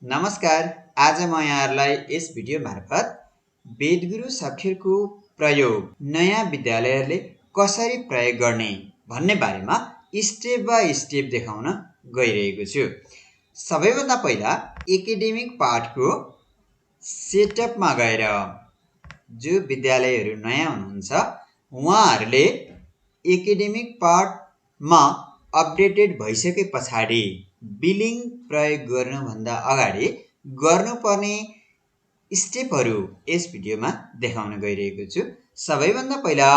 नमस्कार। आज म यहाँहरूलाई यस भिडियो मार्फत वेदगुरु सफ्टवेयरको प्रयोग नयाँ विद्यालयहरूले कसरी प्रयोग गर्ने भन्ने बारेमा स्टेप बाइ स्टेप देखाउन गइरहेको छु। सबैभन्दा पहिला एकाडेमिक पार्टको सेटअपमा गएर जो विद्यालयहरू नयाँ हुनुहुन्छ उहाँहरूले एकाडेमिक पार्टमा अपडेटेड भइसके पछाडि बिलिङ प्रयोग गर्नुभन्दा अगाडि गर्नुपर्ने स्टेपहरू यस भिडियोमा देखाउन गइरहेको छु। सबैभन्दा पहिला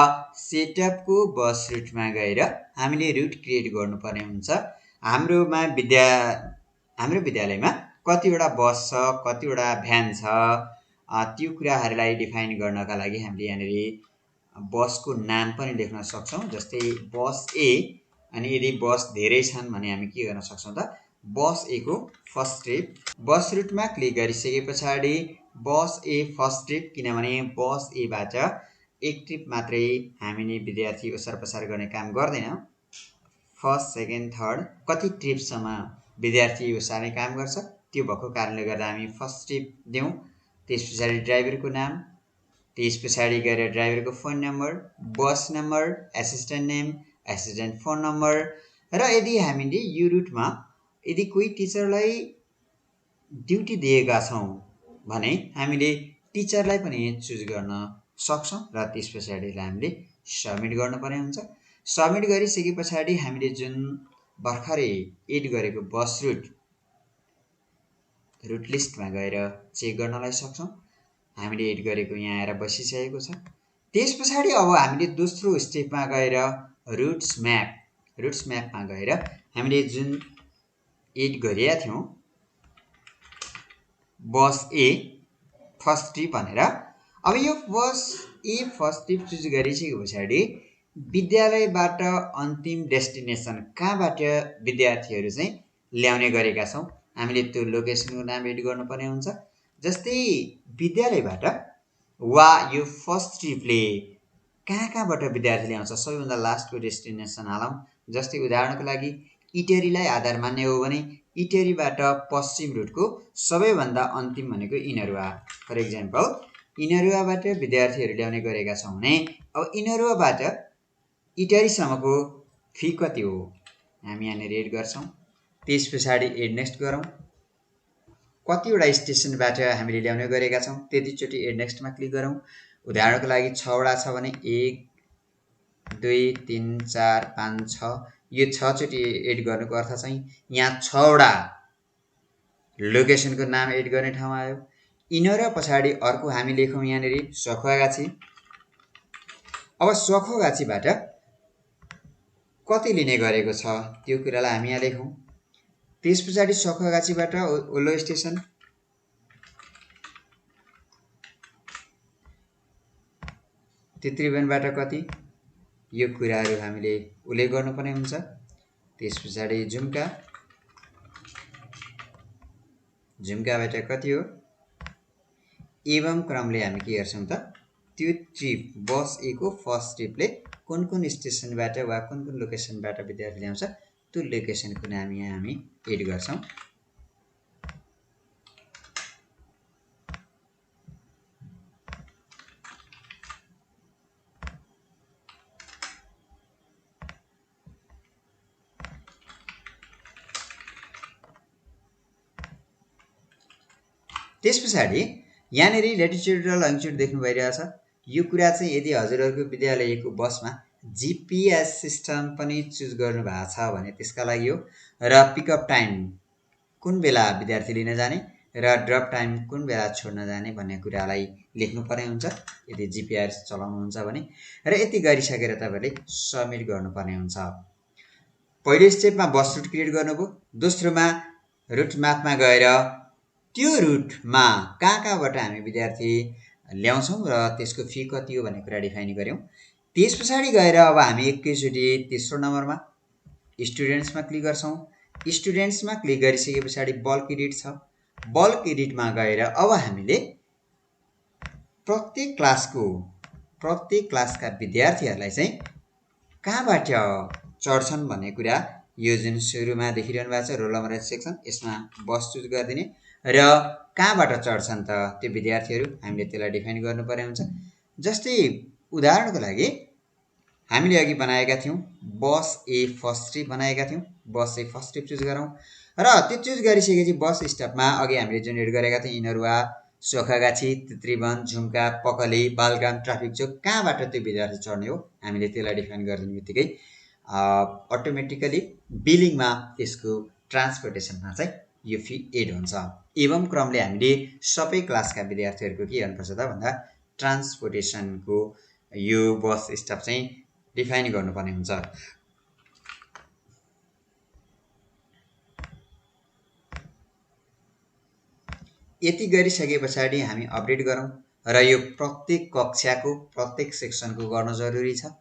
सेटअपको बस रुटमा गएर हामीले रुट क्रिएट गर्नुपर्ने हुन्छ। हाम्रो विद्यालयमा कतिवटा बस छ, कतिवटा भ्यान छ, त्यो कुराहरूलाई डिफाइन गर्नका लागि हामीले यहाँनिर बसको नाम पनि लेख्न सक्छौँ। जस्तै बस ए, अनि यदि बस धेरै छन् भने हामी के गर्न सक्छौँ त बस ए को फर्स्ट ट्रिप। बस रुटमा क्लिक गरिसके पछाडि बस ए फर्स्ट ट्रिप, किनभने बस एबाट एक ट्रिप मात्रै हामीले विद्यार्थी ओसार पसार गर्ने काम गर्दैन। फर्स्ट, सेकेन्ड, थर्ड कति ट्रिपसम्म विद्यार्थी ओसार्ने काम गर्छ, त्यो भएको कारणले गर्दा हामी फर्स्ट ट्रिप दिउँ। त्यस पछाडि ड्राइभरको नाम, त्यस पछाडि गएर ड्राइभरको phone number, bus number, assistant name, assistant phone number. र यदि हामीले यो रुटमा यदि कोही टिचरलाई ड्युटी दिएका छौँ भने हामीले टिचरलाई पनि चुज गर्न सक्छौँ र त्यस पछाडि हामीले सबमिट गर्नुपर्ने हुन्छ। सबमिट गरिसके पछाडि हामीले जुन भर्खरै एड गरेको बस रुट लिस्टमा गएर चेक गर्नलाई सक्छौँ। हामीले एड गरेको यहाँ आएर बसिसकेको छ। त्यस पछाडि अब हामीले दोस्रो स्टेपमा गएर रुट्स म्यापमा गएर हामीले जुन एड गरेका थियौँ बस ए फर्स्ट ट्रिप भनेर, अब यो बस ए फर्स्ट ट्रिप चुज गरिसके पछाडि विद्यालयबाट अन्तिम डेस्टिनेसन कहाँबाट विद्यार्थीहरू चाहिँ ल्याउने गरेका छौँ हामीले त्यो लोकेसनको नाम एड गर्नुपर्ने हुन्छ। जस्तै विद्यालयबाट वा यो फर्स्ट ट्रिपले कहाँबाट विद्यार्थी ल्याउँछ सबैभन्दा लास्टको डेस्टिनेसन हालौँ। जस्तै उदाहरणको लागि इटरीलाई आधार मान्ने हो भने इटरीबाट पश्चिम रुटको सबैभन्दा अन्तिम भनेको इनरुवा। फर इक्जाम्पल इनरुवाबाट विद्यार्थीहरू ल्याउने गरेका छौँ भने अब इनरुवाबाट इटरीसम्मको फी कति हो हामी यहाँनिर एड गर्छौँ। त्यस पछाडि एड नेक्स्ट गरौँ। कतिवटा स्टेसनबाट हामीले ल्याउने गरेका छौँ त्यतिचोटि एड नेक्स्टमा क्लिक गरौँ। उदाहरणको लागि 6 वटा छ भने 1 2 3 4 5 6 यो 6 चोटि एड गर्नुको अर्थ चाहिँ यहाँ 6 वटा लोकेसनको नाम एड गर्ने ठाउँ आयो। इनरुवा पछाडि अर्को हामी लेखौँ यहाँनिर सखुवागाछी। अब सखुवागाछीबाट कति लिने गरेको छ त्यो कुरालाई हामी यहाँ लेखौँ। त्यस पछाडि सखुवागाछीबाट ओल्लो स्टेसन, त्रिभुवनबाट कति, यो कुराहरू हामीले उल्लेख गर्नुपर्ने हुन्छ। त्यस पछाडि झुम्काबाट कति हो, एवं क्रमले हामी के गर्छौँ त त्यो ट्रिप बस ए को फर्स्ट ट्रिपले कुन कुन स्टेसनबाट वा कुन कुन लोकेसनबाट विद्यार्थी ल्याउँछ त्यो लोकेसनको नाम यहाँ हामी एड गर्छौँ। त्यस पछाडि यहाँनिर ल्याटिट्युड र लङ्गिट्युड देख्नु भइरहेछ। यो कुरा चाहिँ यदि हजुरहरूको विद्यालयको बसमा जिपिएस सिस्टम पनि चुज गर्नु भएको छ भने त्यसका लागि हो। र पिकअप टाइम कुन बेला विद्यार्थी लिन जाने र ड्रप टाइम कुन बेला छोड्न जाने भन्ने कुरालाई लेख्नुपर्ने हुन्छ यदि जिपिएस चलाउनुहुन्छ भने। र यति गरिसकेर तपाईँले सबमिट गर्नुपर्ने हुन्छ। पहिलो स्टेपमा बस रुट क्रिएट गर्नुभयो। दोस्रोमा रुट म्यापमा गएर त्यो रुटमा कहाँबाट हामी विद्यार्थी ल्याउँछौँ र त्यसको फी कति हो भन्ने कुरा डिफाइन गऱ्यौँ। त्यस पछाडि गएर अब हामी एकैचोटि तेस्रो नम्बरमा स्टुडेन्ट्समा क्लिक गर्छौँ। स्टुडेन्ट्समा क्लिक गरिसके पछाडि बल्क एडिट छ। बल्क एडिटमा गएर अब हामीले प्रत्येक क्लासका विद्यार्थीहरूलाई चाहिँ कहाँबाट चढ्छन् भन्ने कुरा यो जुन सुरुमा देखिरहनु भएको छ रोल नम्बर सेक्सन, यसमा बस चुज गरिदिने र कहाँबाट चढ्छन् त त्यो विद्यार्थीहरू, हामीले त्यसलाई डिफाइन गर्नुपर्ने हुन्छ। जस्तै उदाहरणको लागि हामीले अघि बनाएका थियौँ बस ए फर्स्ट ट्रिप बनाएका थियौँ। बस ए फर्स्ट ट्रिप चुज गरौँ र त्यो चुज गरिसकेपछि बस स्टपमा अघि हामीले जेनेरेट गरेका थियौँ इनरुवा, सोखागाछी, त्रिभुवन, झुम्का, पकली, बालग्राम, ट्राफिक चोक, कहाँबाट त्यो विद्यार्थी चढ्ने हो हामीले त्यसलाई डिफाइन गरिदिने बित्तिकै अटोमेटिकली बिलिङमा यसको ट्रान्सपोर्टेसनमा चाहिँ यो फी एड हुन्छ। एवं क्रमले हामीले सबै क्लासका विद्यार्थीहरूको के गर्नुपर्छ त भन्दा ट्रान्सपोर्टेसनको यो बस स्टप चाहिँ डिफाइन गर्नुपर्ने हुन्छ। यति गरिसके पछाडि हामी अपडेट गरौँ र यो प्रत्येक कक्षाको प्रत्येक सेक्सनको गर्न जरुरी छ।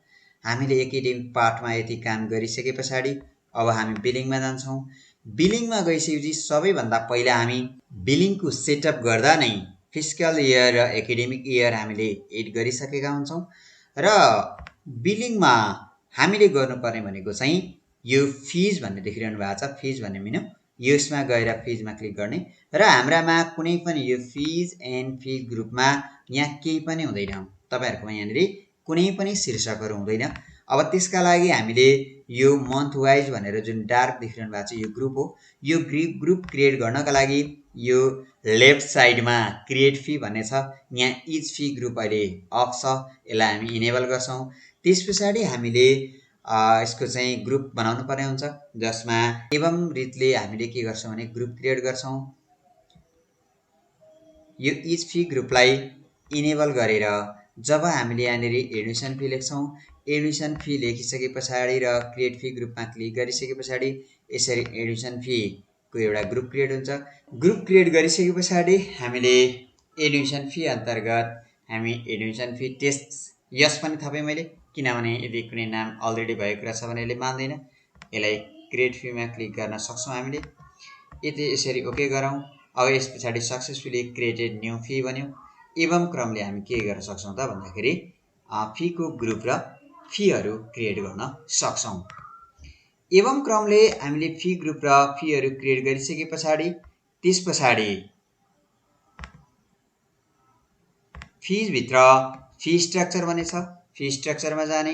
हामीले एकाडेमिक पार्टमा यति काम गरिसके पछाडि अब हामी बिलिङमा जान्छौँ। बिलिङमा गइसकेपछि सबैभन्दा पहिला हामी बिलिङको सेटअप गर्दा नै फिस्कल इयर र एकाडेमिक इयर हामीले एड गरिसकेका हुन्छौँ र बिलिङमा हामीले गर्नुपर्ने भनेको चाहिँ यो फिज भन्ने देखिरहनु भएको छ, फिज भन्ने मेनु, यसमा गएर फिजमा क्लिक गर्ने र हाम्रामा कुनै पनि यो फिज एन्ड फिज ग्रुपमा यहाँ केही पनि हुँदैन। तपाईहरुकोमा यहाँनिर कुनै पनि शीर्षकहरू हुँदैन। अब त्यसका लागि हामीले यो मन्थ वाइज भनेर जुन डार्क देखिरहनु भएको छ यो ग्रुप हो। यो ग्रुप क्रिएट गर्नका लागि यो लेफ्ट साइडमा क्रिएट फी भन्ने छ, यहाँ इच फी ग्रुप अहिले अफ छ, यसलाई हामी इनेबल गर्छौँ। त्यसपछाडि हामीले यसको चाहिँ ग्रुप बनाउनु पर्ने हुन्छ जसमा एवं रीतले हामीले के गर्छौँ भने ग्रुप क्रिएट गर्छौँ। यो इच फी ग्रुपलाई इनेबल गरेर जब हामीले यहाँनिर एडमिसन फी लेख्छौँ, एडमिसन फी लेखिसके पछाडि र क्रिएट फी ग्रुपमा क्लिक गरिसके पछाडि यसरी एडमिसन फीको एउटा ग्रुप क्रिएट हुन्छ। ग्रुप क्रिएट गरिसके पछाडि हामीले एडमिसन फी अन्तर्गत हामी एडमिसन फी टेस्ट यस पनि थपेँ मैले, किनभने यदि कुनै नाम अलरेडी भएको कुरा छ भने यसले मान्दैन। यसलाई क्रिएट फीमा क्लिक गर्न सक्छौँ हामीले। यति यसरी ओके गरौँ। अब यस पछाडि सक्सेसफुली क्रिएटेड न्यू फी बन्यो। एवं क्रमले हामी के गर्न सक्छौँ त भन्दाखेरि फीको ग्रुप र फीहरू क्रिएट गर्न सक्छौँ। एवं क्रमले हामीले फी ग्रुप र फीहरू क्रिएट गरिसके पछाडि त्यस पछाडि फीज भित्र फी स्ट्रक्चर भन्ने छ, फी स्ट्रक्चरमा जाने,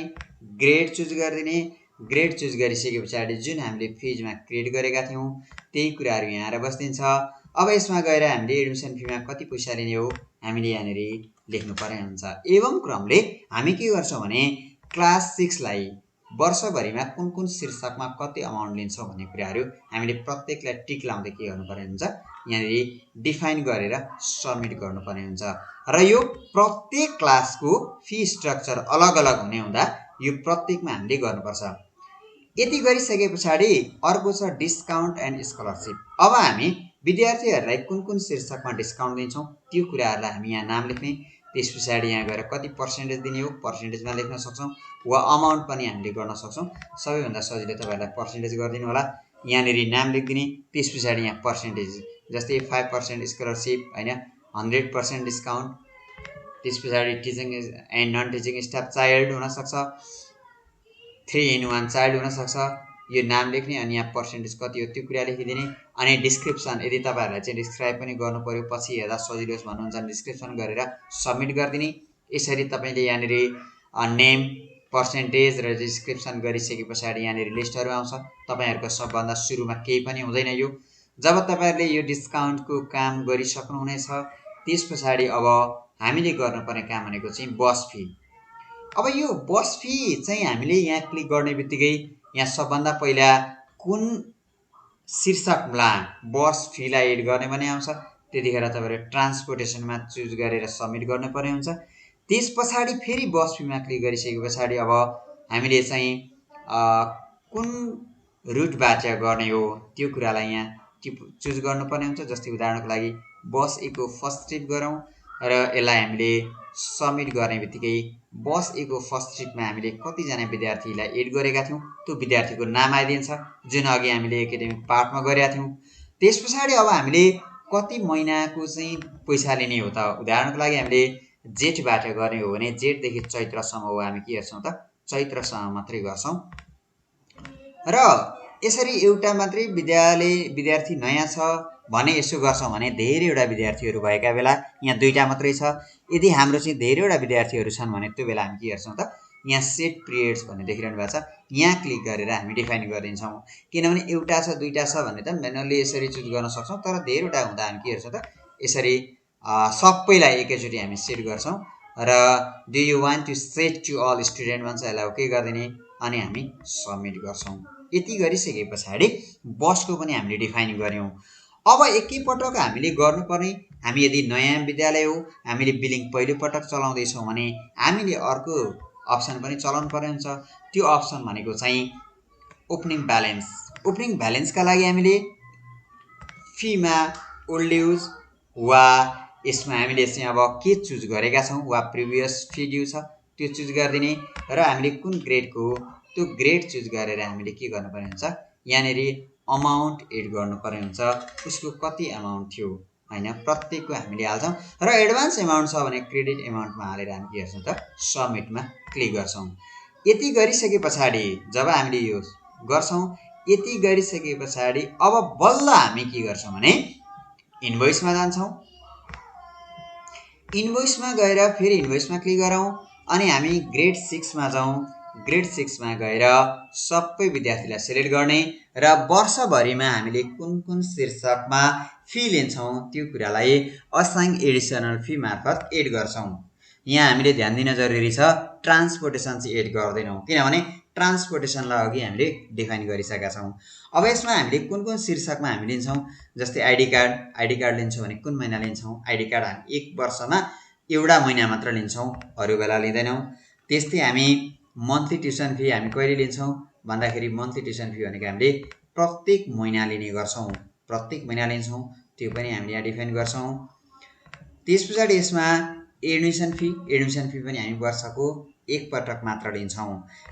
ग्रेड चुज गरिदिने। ग्रेड चुज गरिसके पछाडि जुन हामीले फीजमा क्रिएट गरेका थियौँ त्यही कुराहरू यहाँ आएर बस्दिन्छ। अब यसमा गएर हामीले एडमिसन फीमा कति पैसा लिने हो हामीले यहाँनिर लेख्नुपर्ने हुन्छ। एवं क्रमले हामी के गर्छौँ भने क्लास 6 लाई वर्षभरिमा कुन कुन शीर्षकमा कति अमाउन्ट लिन्छौँ भन्ने कुराहरू हामीले प्रत्येकलाई टिक लाउँदै के गर्नुपर्ने हुन्छ यहाँनिर डिफाइन गरेर सबमिट गर्नुपर्ने हुन्छ। र यो प्रत्येक क्लासको फी स्ट्रक्चर अलग अलग हुने हुँदा यो प्रत्येकमा हामीले गर्नुपर्छ। यति गरिसके पछाडि अर्को छ डिस्काउन्ट एन्ड स्कलरसिप। अब हामी विद्यार्थीहरूलाई कुन कुन शीर्षकमा डिस्काउन्ट दिन्छौँ त्यो कुराहरूलाई हामी यहाँ नाम लेख्ने, त्यस पछाडि यहाँ गएर कति पर्सेन्टेज दिने हो पर्सेन्टेजमा लेख्न सक्छौँ वा अमाउन्ट पनि हामीले गर्न सक्छौँ। सबैभन्दा सजिलो तपाईँहरूलाई पर्सेन्टेज गरिदिनु होला। यहाँनिर नाम लेखिदिने, त्यस पछाडि यहाँ पर्सेन्टेज जस्तै 5% स्कलरसिप होइन, 100% डिस्काउन्ट, त्यस पछाडि teaching and non teaching staff child हुनसक्छ, 3-in-1 चाइल्ड हुनसक्छ। यो नाम लेख्ने अनि यहाँ पर्सेन्टेज कति हो त्यो कुरा लेखिदिने। अनि डिस्क्रिप्सन यदि तपाईँहरूलाई चाहिँ डिस्क्राइब पनि गर्नु पर्यो पछि हेर्दा सजिलो होस् भन्नुहुन्छ भने डिस्क्रिप्सन गरेर सबमिट गरिदिने। यसरी तपाईँले यहाँनिर नेम, पर्सेन्टेज र डिस्क्रिप्सन गरिसके पछाडि यहाँनिर लिस्टहरू आउँछ। तपाईँहरूको सबभन्दा सुरुमा केही पनि हुँदैन यो। जब तपाईँहरूले यो डिस्काउन्टको काम गरिसक्नुहुनेछ त्यस पछाडि अब हामीले गर्नुपर्ने काम भनेको चाहिँ बस फी। अब यो बस फी चाहिँ हामीले यहाँ क्लिक गर्ने बित्तिकै यहाँ सबभन्दा पहिला कुन शीर्षकमा बस फीलाई एड गर्ने भन्ने आउँछ। त्यतिखेर तपाईँले ट्रान्सपोर्टेसनमा चुज गरेर सबमिट गर्नुपर्ने हुन्छ। त्यस पछाडि फेरि बस फीमा क्लिक गरिसके पछाडि अब हामीले चाहिँ कुन रुटबाट गर्ने हो त्यो कुरालाई यहाँ चुज गर्नुपर्ने हुन्छ। जस्तै उदाहरणको लागि बस ए को फर्स्ट ट्रिप गरौँ र यसलाई हामीले सबमिट गर्ने बित्तिकै बस ए को फर्स्ट ट्रिपमा हामीले कतिजना विद्यार्थीलाई एड गरेका थियौँ त्यो विद्यार्थीको नाम आइदिन्छ जुन अघि हामीले एकाडेमिक पार्टमा गरेका थियौँ। त्यस पछाडि अब हामीले कति महिनाको चाहिँ पैसा लिने हो त। उदाहरणको लागि हामीले जेठबाट गर्ने हो भने जेठदेखि चैत्रसम्म हो हामी के गर्छौँ त चैत्रसम्म मात्रै गर्छौँ। र यसरी एउटा मात्रै विद्यार्थी नयाँ छ भने यसो गर्छौँ भने धेरैवटा विद्यार्थीहरू भएका बेला यहाँ 2टा मात्रै छ। यदि हाम्रो चाहिँ धेरैवटा विद्यार्थीहरू छन् भने त्यो बेला हामी के गर्छौँ त, यहाँ सेट पिरियड्स भन्ने देखिरहनु भएको छ, यहाँ क्लिक गरेर हामी डिफाइन गरिदिन्छौँ। किनभने एउटा छ 2टा छ भने त म्यानुअली यसरी चुज गर्न सक्छौँ, तर धेरैवटा हुँदा हामी के गर्छौँ त, यसरी सबैलाई एकैचोटि हामी सेट गर्छौँ। र do you want to set to all student भन्छ, यसलाई ओके गरिदिने अनि हामी सबमिट गर्छौँ। यति गरिसके पछाडि बसको पनि हामीले डिफाइन गऱ्यौँ। अब एकैपटक हामीले गर्नुपर्ने, हामी यदि नयाँ विद्यालय हो, हामीले बिलिङ पहिलोपटक चलाउँदैछौँ भने हामीले अर्को अप्सन पनि चलाउनु पर्ने हुन्छ। त्यो अप्सन भनेको चाहिँ ओपनिङ ब्यालेन्स। ओपनिङ ब्यालेन्सका लागि हामीले फीमा ओल्ड ड्युज वा यसमा हामीले चाहिँ अब के चुज गरेका छौँ वा प्रिभियस फी ड्यू छ त्यो चुज गरिदिने र हामीले कुन ग्रेडको हो त्यो ग्रेड चुज गरेर हामीले के गर्नुपर्ने हुन्छ, यहाँनिर अमाउन्ट एड गर्नुपर्ने हुन्छ। उसको कति अमाउन्ट थियो हैन, प्रत्येकको हामीले हाल्छौँ र एडभान्स अमाउन्ट छ भने क्रेडिट अमाउन्टमा हालेर हामी के गर्छौँ त, सबमिटमा क्लिक गर्छौँ। यति गरिसके पछाडि जब हामीले यो गर्छौँ, यति गरिसके पछाडि अब बल्ल हामी के गर्छौँ भने इन्भोइसमा जान्छौँ। इन्भोइसमा गएर फेरि इन्भोइसमा क्लिक गरौँ अनि हामी ग्रेड 6 मा जाउँ। ग्रेड 6 मा गएर सबै विद्यार्थीलाई सिलेक्ट गर्ने र वर्षभरिमा हामीले कुन कुन शीर्षकमा फी लिन्छौँ त्यो कुरालाई असाइन एडिसनल फी मार्फत एड गर्छौँ। यहाँ हामीले ध्यान दिन जरुरी छ, ट्रान्सपोर्टेसन चाहिँ एड गर्दैनौँ, किनभने ट्रान्सपोर्टेसनलाई अघि हामीले डिफाइन गरिसकेका छौँ। अब यसमा हामीले कुन कुन शीर्षकमा हामी लिन्छौँ, जस्तै आइडी कार्ड लिन्छौँ भने कुन महिना लिन्छौँ, आइडी कार्ड हामी 1 वर्षमा एउटा महिना मात्र लिन्छौँ, अरू बेला लिँदैनौँ। त्यस्तै हामी मन्थली ट्युसन फी हामी कहिले लिन्छौँ भन्दाखेरि मन्थली ट्युसन फी भनेको हामीले प्रत्येक महिना लिने गर्छौँ, प्रत्येक महिना लिन्छौँ, त्यो पनि हामीले यहाँ डिफाइन गर्छौँ। त्यस पछाडि यसमा एडमिसन फी पनि हामी वर्षको एक पटक मात्र लिन्छौँ।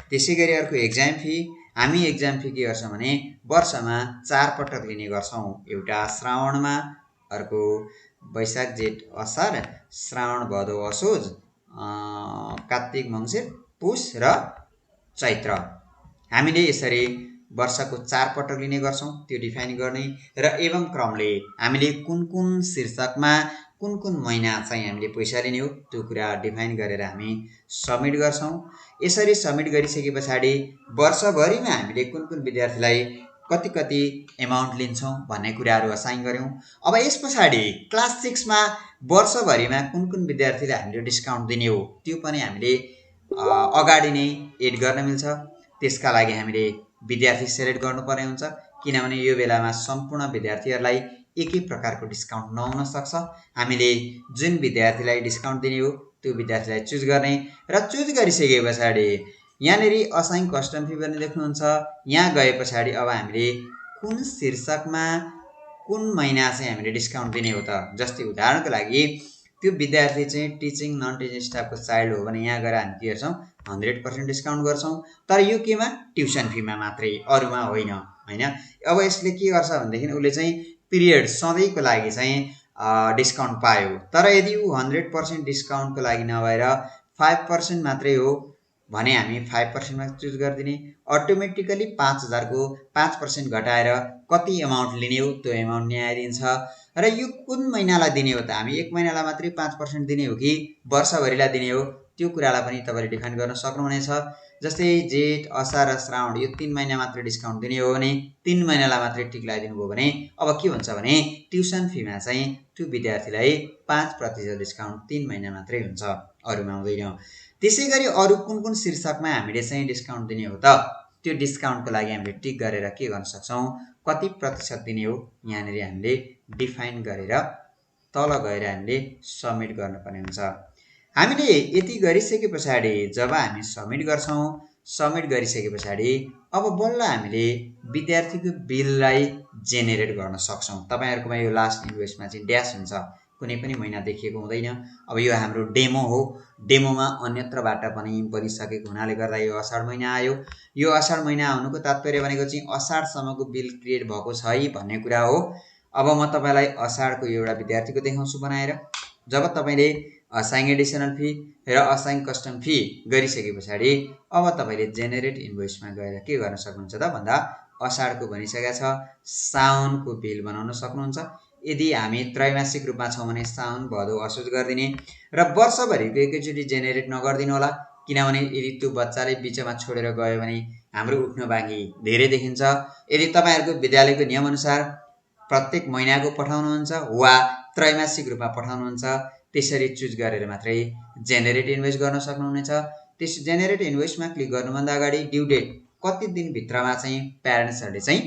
त्यसै गरी अर्को एक्जाम फी, हामी एक्जाम फी के गर्छौँ भने वर्षमा 4 पटक लिने गर्छौँ। एउटा श्रावणमा, अर्को वैशाख जेठ असार, श्रावण भदौ असोज, कार्तिक मङ्सिर पुष र चैत्र। हामीले यसरी वर्षको 4 पटक लिने गर्छौँ, त्यो डिफाइन गर्ने र एवं क्रमले हामीले कुन कुन शीर्षकमा कुन कुन महिना चाहिँ हामीले पैसा लिने हो त्यो कुरा डिफाइन गरेर हामी सबमिट गर्छौँ। यसरी सबमिट गरिसके पछाडि वर्षभरिमा हामीले कुन कुन विद्यार्थीलाई कति कति एमाउन्ट लिन्छौँ भन्ने कुराहरू असाइन गऱ्यौँ। अब यस पछाडि क्लास 6 मा वर्षभरिमा कुन कुन विद्यार्थीलाई हामीले डिस्काउन्ट दिने हो त्यो पनि हामीले अगाडि नै एड गर्न मिल्छ। त्यसका लागि हामीले विद्यार्थी सेलेक्ट गर्नुपर्ने हुन्छ, किनभने यो बेलामा सम्पूर्ण विद्यार्थीहरूलाई एकै प्रकारको डिस्काउन्ट नहुन सक्छ। हामीले जुन विद्यार्थीलाई डिस्काउन्ट दिने हो त्यो विद्यार्थीलाई चुज गर्ने र चुज गरिसके पछाडि यहाँनिर असाइन कस्टम फी पनि देख्नुहुन्छ। यहाँ गए पछाडि अब हामीले कुन शीर्षकमा कुन महिना चाहिँ हामीले डिस्काउन्ट दिने हो त, जस्तै उदाहरणको लागि त्यो विद्यार्थी चाहिँ टिचिङ नन टिचिङ स्टाफको चाइल्ड हो भने यहाँ गएर हामी के गर्छौँ 100% डिस्काउन्ट गर्छौँ, तर यो केमा, ट्युसन फीमा मात्रै, अरूमा होइन हैन। अब यसले के गर्छ भनेदेखि उसले चाहिँ पिरियड सधैँको लागि चाहिँ डिस्काउन्ट पायो, तर यदि ऊ 100% डिस्काउन्टको लागि नभएर 5% मात्रै हो भने हामी 5% मा चुज गरिदिने। अटोमेटिकली 5000 को 5% घटाएर कति अमाउन्ट लिने हो त्यो अमाउन्ट यहाँ आइदिन्छ। र यो कुन महिनालाई दिने हो त, हामी 1 महिनालाई मात्रै 5% दिने हो कि वर्षभरिलाई दिने हो त्यो कुरालाई पनि तपाईले डिफाइन गर्न सक्नुहुनेछ। जस्तै जेठ असार र श्रावण यो 3 महिना मात्र डिस्काउन्ट दिने हो भने 3 महिनालाई मात्रै टिक लगाइदिनु भयो भने अब के हुन्छ भने ट्युसन फीमा चाहिँ त्यो विद्यार्थीलाई 5% डिस्काउन्ट 3 महिना मात्रै हुन्छ, अरूमा हुँदैन। त्यसै गरी अरू कुन कुन शीर्षकमा हामीले चाहिँ डिस्काउन्ट दिने हो त त्यो डिस्काउन्टको लागि हामीले टिक गरेर के गर्न सक्छौँ, कति प्रतिशत दिने हो यहाँनिर हामीले डिफाइन गरेर तल गएर हामीले सबमिट गर्नुपर्ने हुन्छ। हामीले यति गरिसके पछाडि जब हामी सबमिट गर्छौँ, सबमिट गरिसके पछाडि अब बल्ल हामीले विद्यार्थीको बिललाई जेनेरेट गर्न सक्छौँ। तपाईहरुकोमा यो लास्ट इन्भोइसमा चाहिँ ड्यास हुन्छ, कुनै पनि महिना देखिएको हुँदैन। अब यो हाम्रो डेमो हो, डेमोमा अन्यत्रबाट पनि बनिसकेको हुनाले गर्दा यो असार महिना आयो। यो असार महिना आउनुको तात्पर्य भनेको चाहिँ असारसम्मको बिल क्रिएट भएको छ है भन्ने कुरा हो। अब म तपाईलाई असारको एउटा विद्यार्थीको देखाउँछु बनाएर। जब तपाईले असाइन एडिसनल फी र असाइन कस्टम फी गरिसके पछाडि अब तपाईले जेनेरेट इन्भोइसमा गएर के गर्न सक्नुहुन्छ त भन्दा असारको भनिसकेको छ, साउनको बिल बनाउन सक्नुहुन्छ। यदि हामी त्रैमासिक रूपमा छौँ भने साउन भदौ असोज गरिदिने र वर्षभरिको एकैचोटि जेनेरेट नगरिदिनु होला, किनभने यदि त्यो बच्चाले बिचमा छोडेर गयो भने हाम्रो उठ्न बाँकी धेरै देखिन्छ। यदि तपाईँहरूको विद्यालयको नियमअनुसार प्रत्येक महिनाको पठाउनुहुन्छ वा त्रैमासिक रूपमा पठाउनुहुन्छ, त्यसरी चुज गरेर मात्रै जेनेरेट इन्भोइस गर्न सक्नुहुनेछ। त्यस जेनेरेट इन्भोइसमा क्लिक गर्नुभन्दा अगाडि ड्यु डेट कति दिनभित्रमा चाहिँ प्यारेन्ट्सहरूले चाहिँ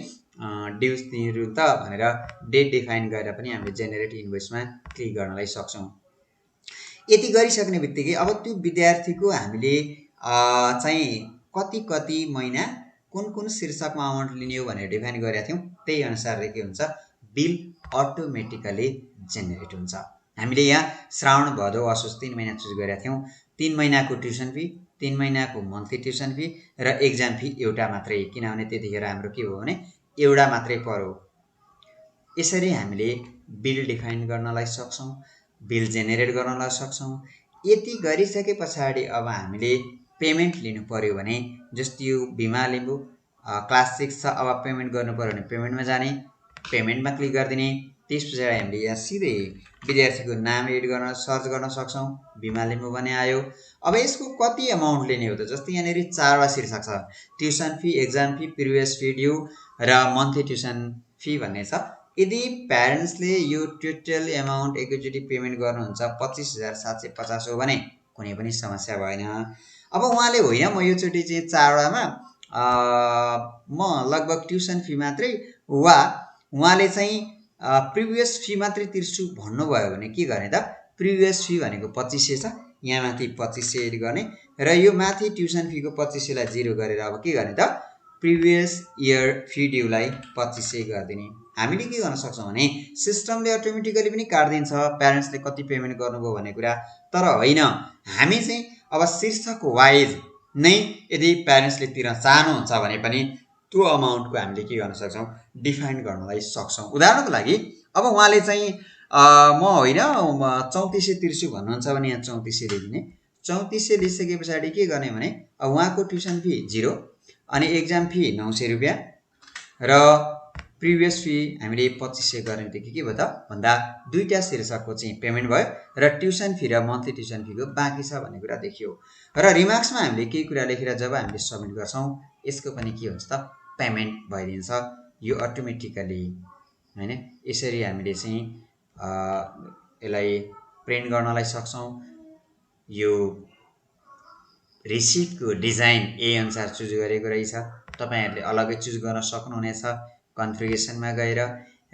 ड्युज दिनु त भनेर डेट डिफाइन गरेर पनि हामीले जेनेरेट इन्भोइसमा क्लिक गर्नलाई सक्छौँ। यति गरिसक्ने बित्तिकै अब त्यो विद्यार्थीको हामीले चाहिँ कति महिना कुन शीर्षकमा अमाउन्ट लिने हो भनेर डिफाइन गरेका थियौँ। त्यही अनुसारले के हुन्छ, बिल अटोमेटिकली जेनेरेट हुन्छ। हामीले यहाँ श्रावण भदौ असोज 3 महिना चुज गरेका थियौँ। 3 महिनाको ट्युसन फी, 3 महिनाको मन्थली ट्युसन फी र एक्जाम फी एउटा मात्रै, किनभने त्यतिखेर हाम्रो के हो भने एउटा मात्रै पर्यो। यसरी हामीले बिल डिफाइन गर्नलाई सक्छौँ, बिल जेनेरेट गर्नलाई सक्छौँ। यति गरिसके पछाडि अब हामीले पेमेन्ट लिनु पर्यो भने, जस्तो यो भीमा लिम्बू क्लास 6 छ, अब पेमेन्ट गर्नु पर्यो भने पेमेन्टमा जाने, पेमेन्टमा क्लिक गरिदिने। त्यस पछाडि हामीले यहाँ सिधै विद्यार्थीको नाम एड गर्न सर्च गर्न सक्छौँ, भीमा लिम्बू भने आयो। अब यसको कति अमाउन्ट लिने हो त, जस्तै यहाँनिर 4वटा शीर्षक छ, tuition fee, exam fee, previous fee due र मन्थली ट्युसन फी भन्ने छ। यदि प्यारेन्ट्सले यो टोटल एमाउन्ट एकैचोटि पेमेन्ट गर्नुहुन्छ 25,750 हो भने कुनै पनि समस्या भएन। अब उहाँले होइन म योचोटि चाहिँ 4वटामा म लगभग ट्युसन फी मात्रै वा उहाँले चाहिँ प्रिभियस फी मात्रै तिर्छु भन्नुभयो भने के गर्ने त, प्रिभियस फी भनेको 2500 छ, यहाँ माथि 2500 एड गर्ने र यो माथि ट्युसन फीको 2500 लाई 0 गरेर अब के गर्ने त, प्रिभियस इयर फी ड्यूलाई 2500 गरिदिने। हामीले के गर्न सक्छौँ भने सिस्टमले अटोमेटिकली पनि काट्दिन्छ प्यारेन्ट्सले कति पेमेन्ट गर्नुभयो भन्ने कुरा, तर होइन, हामी चाहिँ अब शीर्षक वाइज नै यदि प्यारेन्ट्सले तिर्न चाहनुहुन्छ भने पनि त्यो अमाउन्टको हामीले के गर्न सक्छौँ, डिफाइन गर्नलाई सक्छौँ। उदाहरणको लागि अब उहाँले चाहिँ म होइन 3400 तिर्छु भन्नुहुन्छ भने यहाँ 3400 लिदिने। 3400 लिइसके पछाडि के गर्ने भने उहाँको ट्युसन फी 0 अनि एक्जाम फी 900 रुपियाँ र प्रिभियस फी हामीले 2500 गर्ने बित्तिकै के भयो त भन्दा दुईटा शीर्षकको चाहिँ पेमेन्ट भयो र ट्युसन फी र मन्थली ट्युसन फीको बाँकी छ भन्ने कुरा देखियो। र रिमार्क्समा हामीले केही कुरा लेखेर जब हामीले सबमिट गर्छौँ यसको पनि के हुन्छ त, पेमेन्ट भइदिन्छ यो अटोमेटिकली, हैन। यसरी हामीले चाहिँ यसलाई प्रिन्ट गर्नलाई सक्छौँ। यो रिसिप्टको डिजाइन ए अनुसार चुज गरेको रहेछ, तपाईहरुले अलग्गै चुज गर्न सक्नुहुनेछ। कन्फिगरेसनमा गएर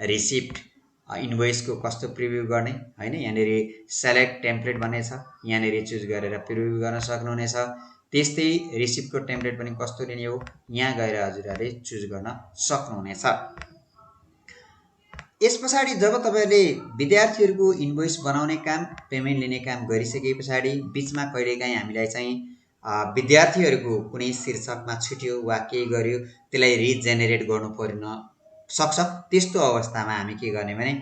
रिसिप्ट इन्भोइसको कस्तो प्रिभ्यू गर्ने, हैन, यहाँनेरि सेलेक्ट टेम्प्लेट भन्ने छ, यहाँनेरि चुज गरेर प्रिभ्यू गर्न सक्नुहुनेछ। त्यस्तै रिसिप्टको टेम्प्लेट पनि कस्तो लिने हो यहाँ गएर हजुरहरुले चुज गर्न सक्नुहुनेछ। यस पछाडि जब तपाईहरुले विद्यार्थीहरुको इन्भोइस बनाउने काम, पेमेन्ट लिने काम गरिसके पछाडि बीचमा कहिलेकाहीँ हामीलाई चाहिँ विद्यार्थीहरुको कुनै शीर्षकमा छुट्यो वा के गर्यो त्यसलाई रिजेनेरेट गर्नु पर्न सक्छ। त्यस्तो अवस्थामा हामी के गर्ने भने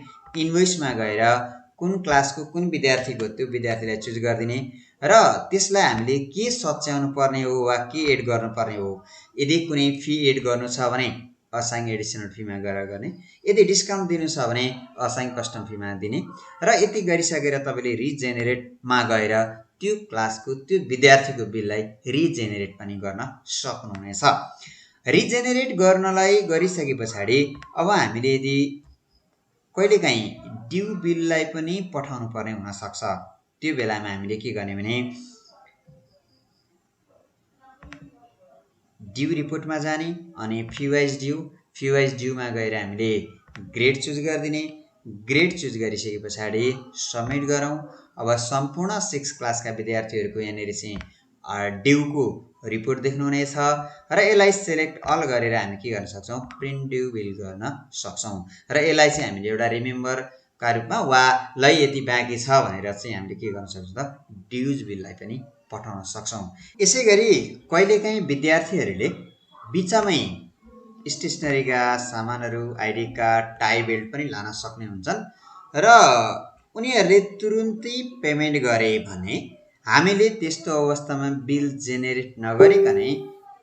इन्भोइसमा गएर कुन क्लासको कुन विद्यार्थीको त्यो विद्यार्थीलाई चुज गरिदिने र त्यसलाई हामीले के सच्याउनु पर्ने हो वा के एड गर्नुपर्ने हो। यदि कुनै फी एड गर्नु छ भने असाइन एडिसनल फीमा गएर गर्ने, यदि डिस्काउन्ट दिनु छ भने असाइन कस्टम फीमा दिने र यति गरिसकेर तपाईले रिजेनेरेटमा गएर त्यो क्लासको त्यो विद्यार्थीको बिललाई रिजेनेरेट पनि गर्न सक्नुहुनेछ। रिजेनेरेट गर्नलाई गरिसके पछाडि अब हामीले यदि कहिलेकाहीँ ड्यू बिललाई पनि पठाउनु पर्ने हुन सक्छ, त्यो बेलामा हामीले के गर्ने भने ड्यू रिपोर्टमा जाने अनि फी वाइज ड्यूमा गएर हामीले ग्रेड चुज गरिदिने। ग्रेड चुज गरिसके पछाडि सबमिट गरौँ। अब सम्पूर्ण 6 क्लासका विद्यार्थीहरुको यहाँनेरि चाहिँ ड्यूको रिपोर्ट देख्नुहुनेछ र यसलाई सिलेक्ट अल गरेर हामी के गर्न सक्छौँ, प्रिन्ट ड्यू बिल गर्न सक्छौँ र यसलाई चाहिँ हामीले एउटा रिमेम्बरका रूपमा वा ल यति बाँकी छ भनेर चाहिँ हामीले के गर्न सक्छौँ त, ड्यूज बिललाई पनि पठाउन सक्छौँ। यसैगरी कहिलेकाहीँ विद्यार्थीहरूले बिचमै स्टेसनरीका सामानहरू, आइडी कार्ड, टाई बेल्ट पनि लान सक्ने हुन्छन् र उनीहरूले तुरुन्तै पेमेन्ट गरे भने हामीले त्यस्तो अवस्थामा बिल जेनेरेट नगरिकनै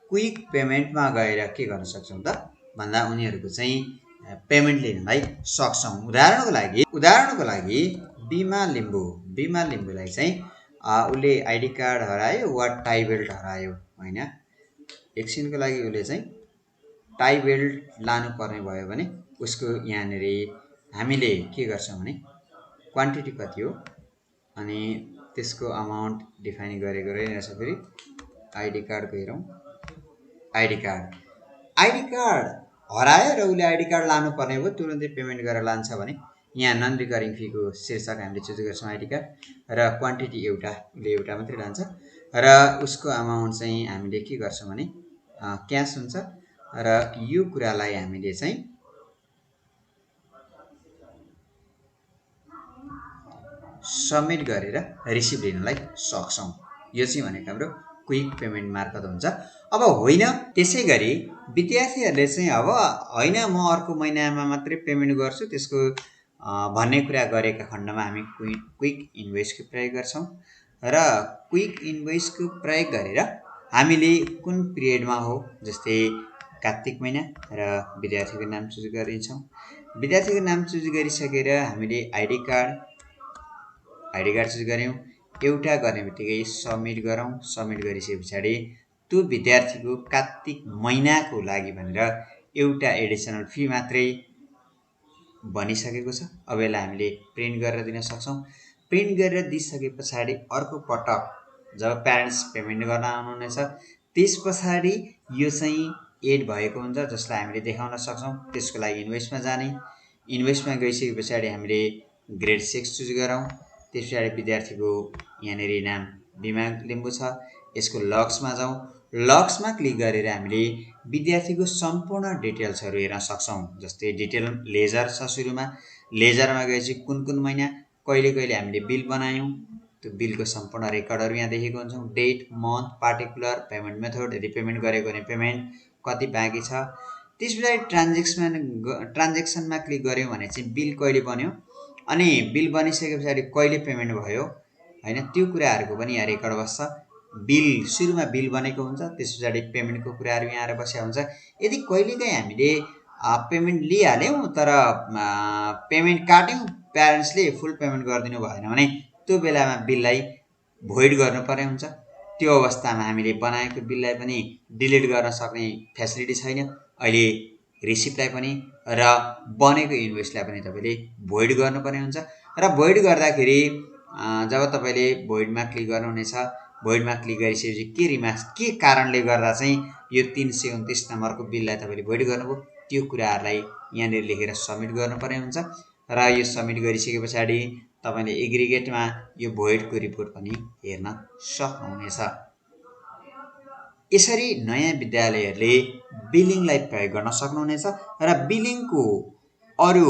क्विक पेमेन्टमा गएर के गर्न सक्छौँ त भन्दा उनीहरूको चाहिँ पेमेन्ट लिनलाई सक्छौँ। उदाहरणको लागि बिमा लिम्बूलाई चाहिँ उसले आइडी कार्ड हरायो वा टाई बेल्ट हरायो होइन, एकछिनको लागि उसले चाहिँ टाई बेल्ट लानुपर्ने भयो भने उसको यहाँनिर हामीले के गर्छौँ भने क्वान्टिटी कति हो अनि त्यसको अमाउन्ट डिफाइन गरेको रहेछ। फेरि आइडी कार्डको हेरौँ, आइडी कार्ड हरायो र उसले आइडी कार्ड लानुपर्ने भयो, तुरन्तै पेमेन्ट गरेर लान्छ भने यहाँ नन रिकरिङ फीको शीर्षक हामीले चुज गर्छौँ आइडी कार्ड र क्वान्टिटी उसले एउटा मात्रै लान्छ र उसको अमाउन्ट चाहिँ हामीले के गर्छौँ भने क्यास हुन्छ र यो कुरालाई हामीले चाहिँ सबमिट गरेर रिसिभ लिनलाई सक्छौँ। यो चाहिँ भनेको हाम्रो क्विक पेमेन्ट मार्फत हुन्छ। अब होइन त्यसै गरी विद्यार्थीहरूले चाहिँ अब होइन म अर्को महिनामा मात्रै पेमेन्ट गर्छु त्यसको भन्ने कुरा गरेका खण्डमा हामी क्विक इन्भोइसको प्रयोग गर्छौँ र क्विक इन्भोइसको प्रयोग गरेर हामीले कुन पिरियडमा हो, जस्तै कार्तिक महिना र विद्यार्थीको नाम चुज गरिन्छौँ। विद्यार्थीको नाम चुज गरिसकेर हामीले आइडी कार्ड चुज गऱ्यौँ, एउटा गर्ने बित्तिकै सबमिट गरौँ। सबमिट गरिसके पछाडि त्यो विद्यार्थीको कार्तिक महिनाको लागि भनेर एउटा एडिसनल फी मात्रै बनिसकेको छ। अब यसलाई हामीले प्रिन्ट गरेर दिन सक्छौँ। प्रिन्ट गरेर दिइसके पछाडि अर्को पटक जब प्यारेन्ट्स पेमेन्ट गर्न आउनुहुनेछ त्यस पछाडि यो चाहिँ एड भएको हुन्छ जसलाई हामीले देखाउन सक्छौँ। त्यसको लागि इन्भोइसमा जाने, इन्भोइसमा गइसके पछाडि हामीले ग्रेड 6 चुज गरौँ। त्यस पछाडि विद्यार्थीको यहाँनिर नाम बिमा लिम्बू छ, यसको लग्समा जाउँ। लग्समा क्लिक गरेर हामीले विद्यार्थीको सम्पूर्ण डिटेल्सहरू हेर्न सक्छौँ। जस्तै डिटेल लेजर छ, सुरुमा लेजरमा गएपछि कुन महिना कहिले हामीले बिल बनायौँ त्यो बिलको सम्पूर्ण रेकर्डहरू यहाँ देखेको हुन्छौँ। Date, month, particular, payment method, यदि पेमेन्ट गरेको भने पेमेन्ट कति बाँकी छ। त्यस पछाडि ट्रान्जेक्सनमा क्लिक गऱ्यौँ भने चाहिँ बिल कहिले बन्यो अनि बिल बनिसके पछाडि कहिले पेमेन्ट भयो होइन, त्यो कुराहरूको पनि यहाँ रेकर्ड बस्छ। बिल सुरुमा बिल बनेको हुन्छ, त्यस पछाडि पेमेन्टको कुराहरू यहाँ आएर बसेको हुन्छ। यदि कहिलेकाहीँ हामीले पेमेन्ट लिइहाल्यौँ तर पेमेन्ट काट्यौँ, प्यारेन्ट्सले फुल पेमेन्ट गरिदिनु भएन भने त्यो बेलामा बिललाई भोइड गर्नुपर्ने हुन्छ। त्यो अवस्थामा हामीले बनाएको बिललाई पनि डिलिट गर्न सक्ने फेसिलिटी छैन अहिले रिसिप्टलाई पनि र बनेको इन्भोइसलाई पनि तपाईँले भोइड गर्नुपर्ने हुन्छ। र भोइड गर्दाखेरि जब तपाईँले भोइडमा क्लिक गर्नुहुनेछ, भोइडमा क्लिक गरिसकेपछि के रिमार्क्स के कारणले गर्दा चाहिँ यो 329 नम्बरको बिललाई तपाईँले भोइड गर्नुभयो त्यो कुराहरूलाई यहाँनिर लेखेर सबमिट गर्नुपर्ने हुन्छ। र यो सबमिट गरिसके पछाडि तपाईँले एग्रिगेटमा यो भोइडको रिपोर्ट पनि हेर्न सक्नुहुनेछ। यसरी नयाँ विद्यालयहरूले बिलिङलाई प्रयोग गर्न सक्नुहुनेछ र बिलिङको अरू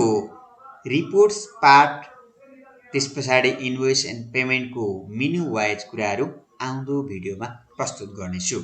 रिपोर्ट्स पार्ट, त्यस पछाडि इन्भोइस एन्ड पेमेन्टको मेनु वाइज कुराहरू आउँदो भिडियोमा प्रस्तुत गर्नेछु।